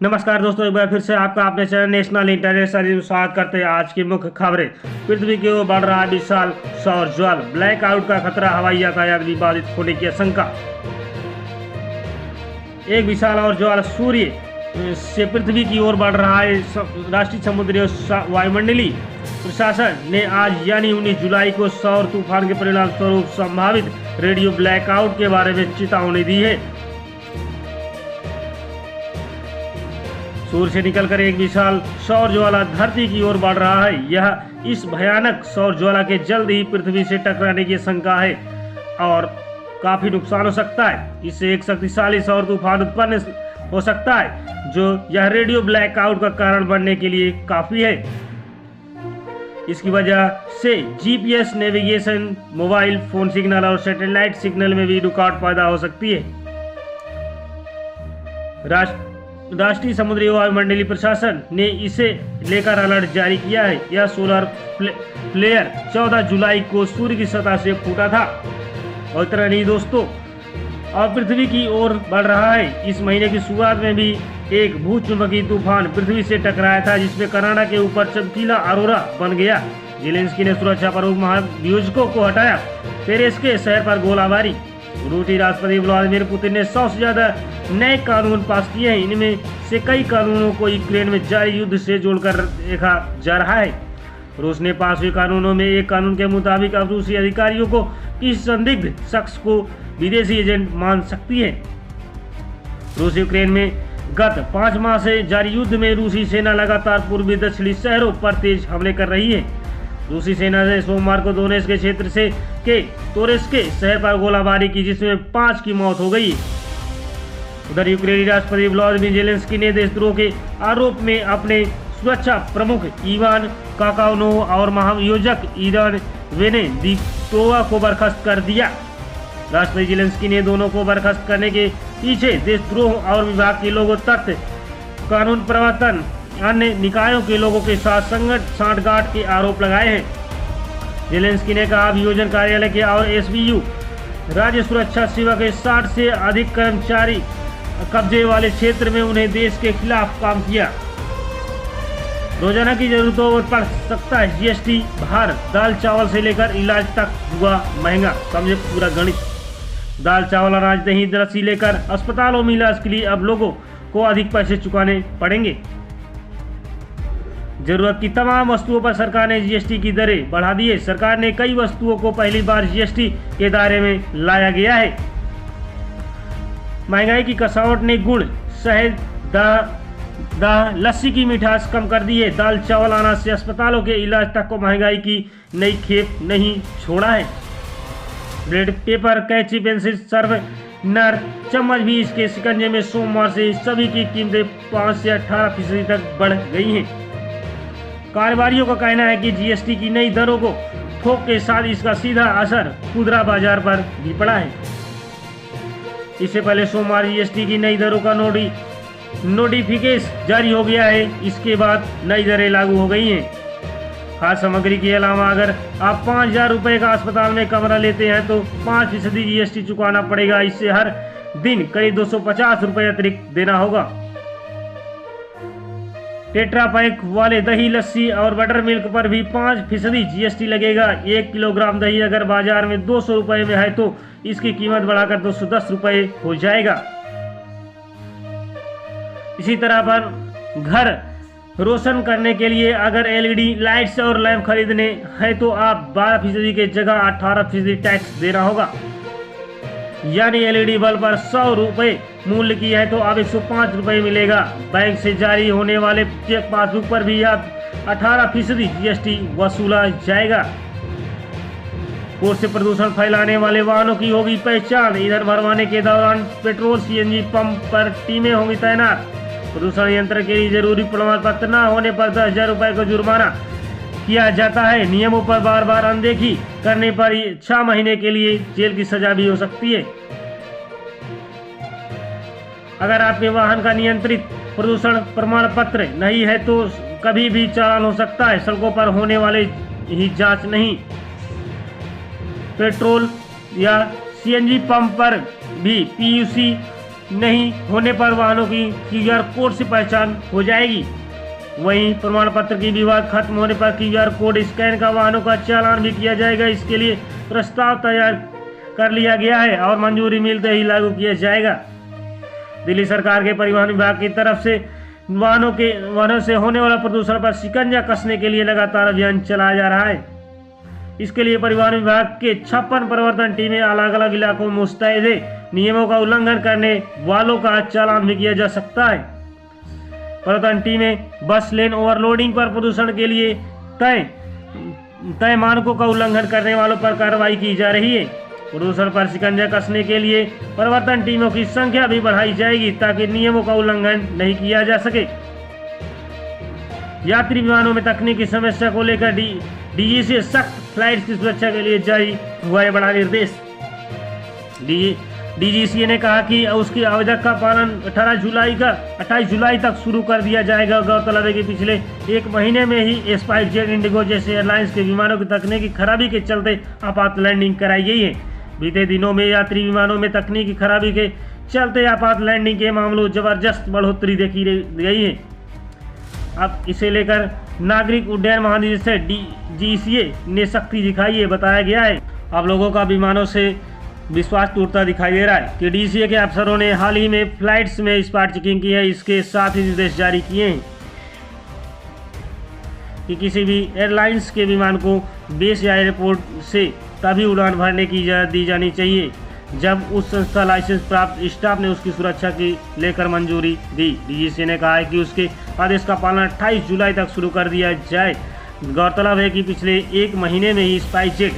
नमस्कार दोस्तों, एक बार फिर से आपका अपने चैनल नेशनल इंटरनेशनल न्यूज स्वागत करते हैं। आज की मुख्य खबरें। पृथ्वी की ओर बढ़ रहा है विशाल सौर ज्वाल, ब्लैकआउट का खतरा, हवाई यातायात भी बाधित होने की आशंका। एक विशाल और ज्वाल सूर्य से पृथ्वी की ओर बढ़ रहा है। राष्ट्रीय समुद्री और वायुमंडलीय प्रशासन ने आज यानी 19 जुलाई को सौर तूफान के परिणाम स्वरूप संभावित रेडियो ब्लैकआउट के बारे में चेतावनी दी है। सूर्य से निकलकर एक विशाल सौर ज्वाला धरती की ओर बढ़ रहा है। यह इस भयानक सौर ज्वाला के जल्द ही पृथ्वी से टकराने की आशंका है और काफी नुकसान हो सकता है। इससे एक शक्तिशाली सौर तूफान उत्पन्न हो सकता है जो यह रेडियो ब्लैकआउट का कारण बनने के लिए काफी है। इसकी वजह से GPS navigation, mobile phone signal और सैटेलाइट सिग्नल में भी रुकावट पैदा हो सकती है। राष्ट्रीय समुद्री वायुमंडलीय प्रशासन ने इसे लेकर अलर्ट जारी किया है। यह सोलर फ्लेयर 14 जुलाई को सूर्य की सतह से फूटा था। और इतना नहीं दोस्तों, और पृथ्वी की ओर बढ़ रहा है। इस महीने की शुरुआत में भी एक भूचुंबकीय तूफान पृथ्वी से टकराया था जिसमें कनाडा के ऊपर चमकीला अरोरा बन गया। जेलेंस्की ने सुरक्षा प्रमुख महानियोजकों को हटाया। पेरिस के शहर पर गोलाबारी। रूसी राष्ट्रपति व्लादिमीर पुतिन ने 100 से ज्यादा नए कानून पास किए हैं। इनमें से कई कानूनों को यूक्रेन में जारी युद्ध से जोड़कर देखा जा रहा है। रूस ने पास हुए कानूनों में एक कानून के मुताबिक अब रूसी अधिकारियों को किसी संदिग्ध शख्स को विदेशी एजेंट मान सकती है। रूस यूक्रेन में गत 5 माह से जारी युद्ध में रूसी सेना लगातार पूर्वी दक्षिणी शहरों पर तेज हमले कर रही है। रूसी सेना ने सोमवार को दोनेत्स्क के क्षेत्र से के तोरेस्क के शहर पर गोलाबारी की जिसमें 5 की मौत हो गई। उधर यूक्रेनी राष्ट्रपति व्लादिमीर जेलेंस्की ने देशद्रोह के आरोप में अपने सुरक्षा प्रमुख इवान काकानोव और महानियोजक ईरान वेनेदिक्टोवा को बर्खास्त कर दिया। राष्ट्रपति जेलेंस्की ने दोनों को बर्खास्त करने के पीछे देशद्रोह और विभाग के लोगों, तथ्य, कानून प्रवर्तन, अन्य निकायों के लोगों के साथ सांठगांठ के आरोप लगाए हैं। जेलेंस्की ने कहा, अभियोजन कार्यालय के और एसबीयू राज्य सुरक्षा सेवा के 60 से अधिक कर्मचारी कब्जे वाले क्षेत्र में उन्हें देश के खिलाफ काम किया। रोजाना की जरूरतों पर पड़ सकता है जीएसटी भार। दाल चावल से लेकर इलाज तक हुआ महंगा। समझे पूरा गणित। दाल चावल, अनाज, दही, लस्सी लेकर अस्पतालों में इलाज के लिए अब लोगों को अधिक पैसे चुकाने पड़ेंगे। जरूरत की तमाम वस्तुओं पर सरकार ने जीएसटी की दरें बढ़ा दी है। सरकार ने कई वस्तुओं को पहली बार जीएसटी के दायरे में लाया गया है। महंगाई की कसावट ने गुड़, शहद, लस्सी की मिठास कम कर दी है। दाल चावल, अनाज से अस्पतालों के इलाज तक को महंगाई की नई खेप नहीं छोड़ा है। ब्लेड, पेपर, कैंची, पेंसिल, शार्पनर, चम्मच भी इसके शिकंजे में सोमवार से सभी की कीमतें 5 से 18% तक बढ़ गई हैं। कारोबारियों का कहना है कि जीएसटी की नई दरों को थोक के साथ इसका सीधा असर खुदरा बाजार पर भी पड़ा है। इससे पहले सोमवार जीएसटी की नई दरों का नोटिफिकेशन जारी हो गया है। इसके बाद नई दरें लागू हो गई हैं। खाद्य सामग्री के अलावा अगर आप 5,000 रुपये का अस्पताल में कमरा लेते हैं तो 5% जीएसटी चुकाना पड़ेगा। इससे हर दिन करीब 250 रुपये अतिरिक्त देना होगा। टेट्रा पैक वाले दही, लस्सी और बटर मिल्क पर भी 5% जीएसटी लगेगा। 1 किलोग्राम दही अगर बाजार में 200 रुपये में है तो इसकी कीमत बढ़ाकर 210 रुपये हो जाएगा। इसी तरह पर घर रोशन करने के लिए अगर एलईडी लाइट्स और लैंप खरीदने हैं तो आप 12% के जगह 18% टैक्स देना होगा। यानी एलईडी बल्ब पर 100 रुपये मूल्य की है तो अब 105 रुपये मिलेगा। बैंक से जारी होने वाले चेक पासबुक पर भी अब 18% जीएसटी वसूला जाएगा। कोर्ट से प्रदूषण फैलाने वाले वाहनों की होगी पहचान। ईंधन भरवाने के दौरान पेट्रोल सीएनजी पंप पर टीमें होंगी तैनात। प्रदूषण नियंत्रण के लिए जरूरी प्रमाण पत्र न होने पर 10,000 रुपये का जुर्माना किया जाता है। नियमों पर बार बार अनदेखी करने पर 6 महीने के लिए जेल की सजा भी हो सकती है। अगर आपके वाहन का नियंत्रित प्रदूषण प्रमाण पत्र नहीं है तो कभी भी चालान हो सकता है। सड़कों पर होने वाले ही जांच नहीं। पेट्रोल या सीएनजी पंप पर भी पीयूसी नहीं होने पर वाहनों की QR कोड से पहचान हो जाएगी। वहीं प्रमाण पत्र की विवाद खत्म होने पर QR कोड स्कैन का वाहनों का चालान भी किया जाएगा। इसके लिए प्रस्ताव तैयार कर लिया गया है और मंजूरी मिलते ही लागू किया जाएगा। दिल्ली सरकार के परिवहन विभाग की तरफ से वाहनों से होने वाला प्रदूषण पर शिकंजा कसने के लिए लगातार अभियान चलाया जा रहा है। इसके लिए परिवहन विभाग के 56 परिवर्तन टीमें अलग अलग इलाकों में मुस्तैद है। नियमों का उल्लंघन करने वालों का चालान भी किया जा सकता है। परिवर्तन टीमें बस लेन ओवरलोडिंग पर प्रदूषण के लिए तय मानकों का उल्लंघन करने वालों पर कार्रवाई की जा रही है। प्रदूषण पर शिकंजा कसने के लिए परिवर्तन टीमों की संख्या भी बढ़ाई जाएगी ताकि नियमों का उल्लंघन नहीं किया जा सके। यात्री विमानों में तकनीकी समस्या को लेकर डीजीसीए से सख्त फ्लाइट्स की सुरक्षा के लिए जारी हुआ है बड़ा निर्देश। डीजीसीए ने कहा कि उसकी आवेदक का पालन 28 जुलाई तक शुरू कर दिया जाएगा। गौरतलब है कि पिछले एक महीने में ही स्पाइसजेट, इंडिगो जैसे एयरलाइंस के विमानों की तकनीकी खराबी के चलते आपात लैंडिंग कराई गई है। बीते दिनों में यात्री विमानों में तकनीकी खराबी के चलते आपात लैंडिंग के मामलों जबरदस्त बढ़ोतरी देखी गई है। अब इसे लेकर नागरिक उड्डयन महानिदेशक डीजीसीए ने सख्ती दिखाई है। बताया गया है अब लोगों का विमानों से विश्वास टूटता दिखाई दे रहा है कि डीजीसीए के अफसरों ने हाल ही में फ्लाइट्स में स्पॉट चेकिंग की है। इसके साथ ही निर्देश जारी किए हैं कि किसी भी एयरलाइंस के विमान को बेस या एयरपोर्ट से तभी उड़ान भरने की इजाज़त दी जानी चाहिए जब उस संस्था लाइसेंस प्राप्त स्टाफ ने उसकी सुरक्षा की लेकर मंजूरी दी। डीजीसीए ने कहा है कि उसके आदेश का पालन 28 जुलाई तक शुरू कर दिया जाए। गौरतलब है कि पिछले एक महीने में ही स्पाइसजेट,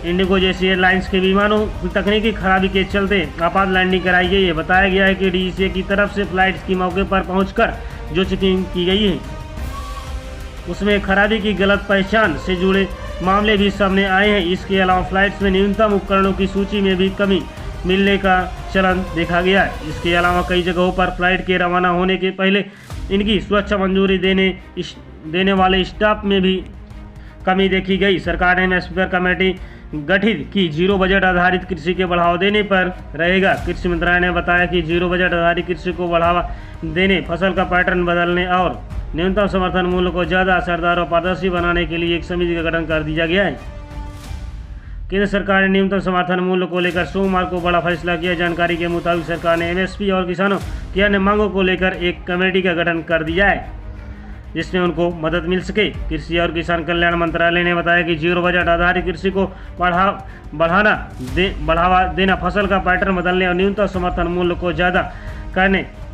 इंडिगो जैसी एयरलाइंस के विमानों की तकनीकी खराबी के चलते आपात लैंडिंग कराई गई है। बताया गया है कि डीजीसीए की तरफ से फ्लाइट्स की मौके पर पहुंचकर जो चेकिंग की गई है उसमें खराबी की गलत पहचान से जुड़े मामले भी सामने आए हैं। इसके अलावा फ्लाइट्स में न्यूनतम उपकरणों की सूची में भी कमी मिलने का चलन देखा गया है। इसके अलावा कई जगहों पर फ्लाइट के रवाना होने के पहले इनकी सुरक्षा मंजूरी देने वाले स्टाफ में भी कमी देखी गई। सरकार ने एमएसपी पर कमेटी गठित की। जीरो बजट आधारित कृषि के बढ़ावा देने पर रहेगा। कृषि मंत्रालय ने बताया कि जीरो बजट आधारित कृषि को बढ़ावा देने, फसल का पैटर्न बदलने और न्यूनतम समर्थन मूल्य को ज़्यादा असरदार और पारदर्शी बनाने के लिए एक समिति का गठन कर दिया गया है। केंद्र सरकार ने न्यूनतम समर्थन मूल्य को लेकर सोमवार को बड़ा फैसला किया। जानकारी के मुताबिक सरकार ने एमएसपी और किसानों की अन्य मांगों को लेकर एक कमेटी का गठन कर दिया है जिसमें उनको मदद मिल सके। कृषि और किसान कल्याण मंत्रालय ने बताया कि जीरो बजट आधारित कृषि को बढ़ावा देना, फसल का पैटर्न बदलने और न्यूनतम समर्थन मूल्य को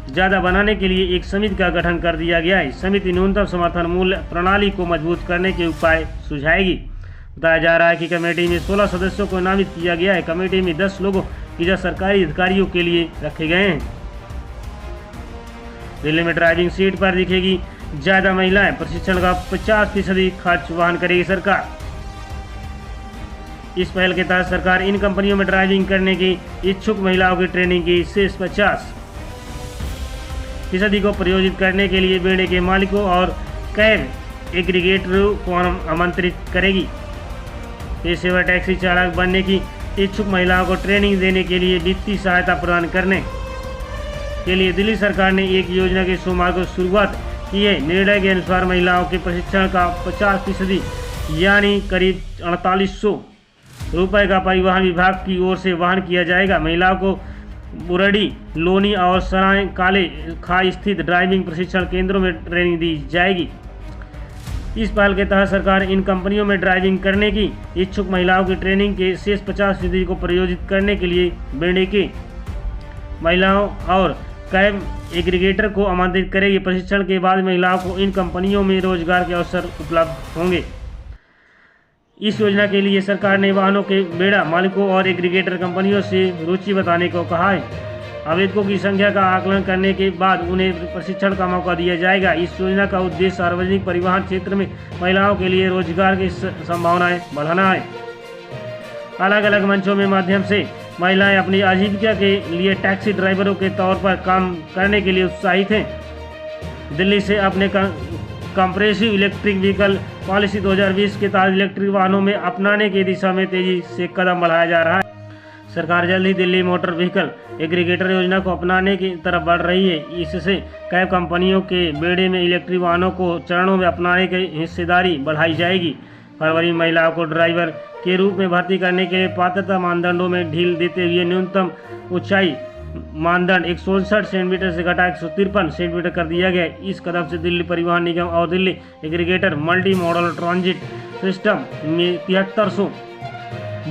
ज़्यादा बनाने के लिए एक समिति का गठन कर दिया गया है। समिति न्यूनतम समर्थन मूल्य प्रणाली को मजबूत करने के उपाय सुझाएगी। बताया जा रहा है कि कमेटी में 16 सदस्यों को नामित किया गया है। कमेटी में 10 लोगों की जगह सरकारी अधिकारियों के लिए रखे गए हैं। दिल्ली में ड्राइविंग सीट पर दिखेगी ज़्यादा महिलाएं, प्रशिक्षण का 50% खर्च वहन करेगी सरकार। इस पहल के तहत सरकार इन कंपनियों में ड्राइविंग करने की इच्छुक महिलाओं की ट्रेनिंग की शेष 50% को प्रायोजित करने के लिए बेड़े के मालिकों और कैब एग्रीगेटरों को आमंत्रित करेगी। पेशेवर टैक्सी चालक बनने की इच्छुक महिलाओं को ट्रेनिंग देने के लिए वित्तीय सहायता प्रदान करने के लिए दिल्ली सरकार ने एक योजना की सोमवार को शुरुआत की है। निर्णय के अनुसार महिलाओं के प्रशिक्षण का 50% यानी करीब 4800 रुपये का परिवहन विभाग की ओर से वहन किया जाएगा। महिलाओं को बुरड़ी, लोनी और सराय काले खाई स्थित ड्राइविंग प्रशिक्षण केंद्रों में ट्रेनिंग दी जाएगी। इस पहल के तहत सरकार इन कंपनियों में ड्राइविंग करने की इच्छुक महिलाओं की ट्रेनिंग के शेष 50% को प्रायोजित करने के लिए बेड़े के महिलाओं और कैब एग्रीगेटर को आमंत्रित करेगी। प्रशिक्षण के बाद महिलाओं को इन कंपनियों में रोजगार के अवसर उपलब्ध होंगे। इस योजना के लिए सरकार ने वाहनों के बेड़ा मालिकों और एग्रीगेटर कंपनियों से रुचि बताने को कहा है। आवेदकों की संख्या का आकलन करने के बाद उन्हें प्रशिक्षण का मौका दिया जाएगा। इस योजना का उद्देश्य सार्वजनिक परिवहन क्षेत्र में महिलाओं के लिए रोजगार की संभावनाएं बढ़ाना है। अलग अलग मंचों में माध्यम से महिलाएं अपनी आजीविका के लिए टैक्सी ड्राइवरों के तौर पर काम करने के लिए उत्साहित हैं। दिल्ली से अपने कंप्रेसिव इलेक्ट्रिक व्हीकल पॉलिसी 2020 के तहत इलेक्ट्रिक वाहनों में अपनाने की दिशा में तेजी से कदम बढ़ाया जा रहा है। सरकार जल्द ही दिल्ली मोटर व्हीकल एग्रीगेटर योजना को अपनाने की तरफ बढ़ रही है। इससे कैब कंपनियों के बेड़े में इलेक्ट्रिक वाहनों को चरणों में अपनाने की हिस्सेदारी बढ़ाई जाएगी। फरवरी में महिलाओं को ड्राइवर के रूप में भर्ती करने के लिए पात्रता मानदंडों में ढील देते हुए न्यूनतम ऊंचाई मानदंड 167 सेंटीमीटर से घटा 153 सेंटीमीटर कर दिया गया। इस कदम से दिल्ली परिवहन निगम और Delhi aggregator multi modal transit system में 7300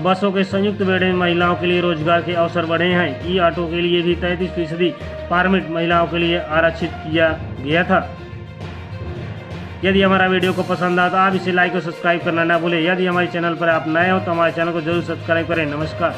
बसों के संयुक्त बेड़े में महिलाओं के लिए रोजगार के अवसर बढ़े हैं। ई ऑटो के लिए भी 33% परमिट महिलाओं के लिए आरक्षित किया गया था। यदि हमारा वीडियो को पसंद आया तो आप इसे लाइक और सब्सक्राइब करना ना भूलें। यदि हमारे चैनल पर आप नए हो तो हमारे चैनल को जरूर सब्सक्राइब करें। नमस्कार।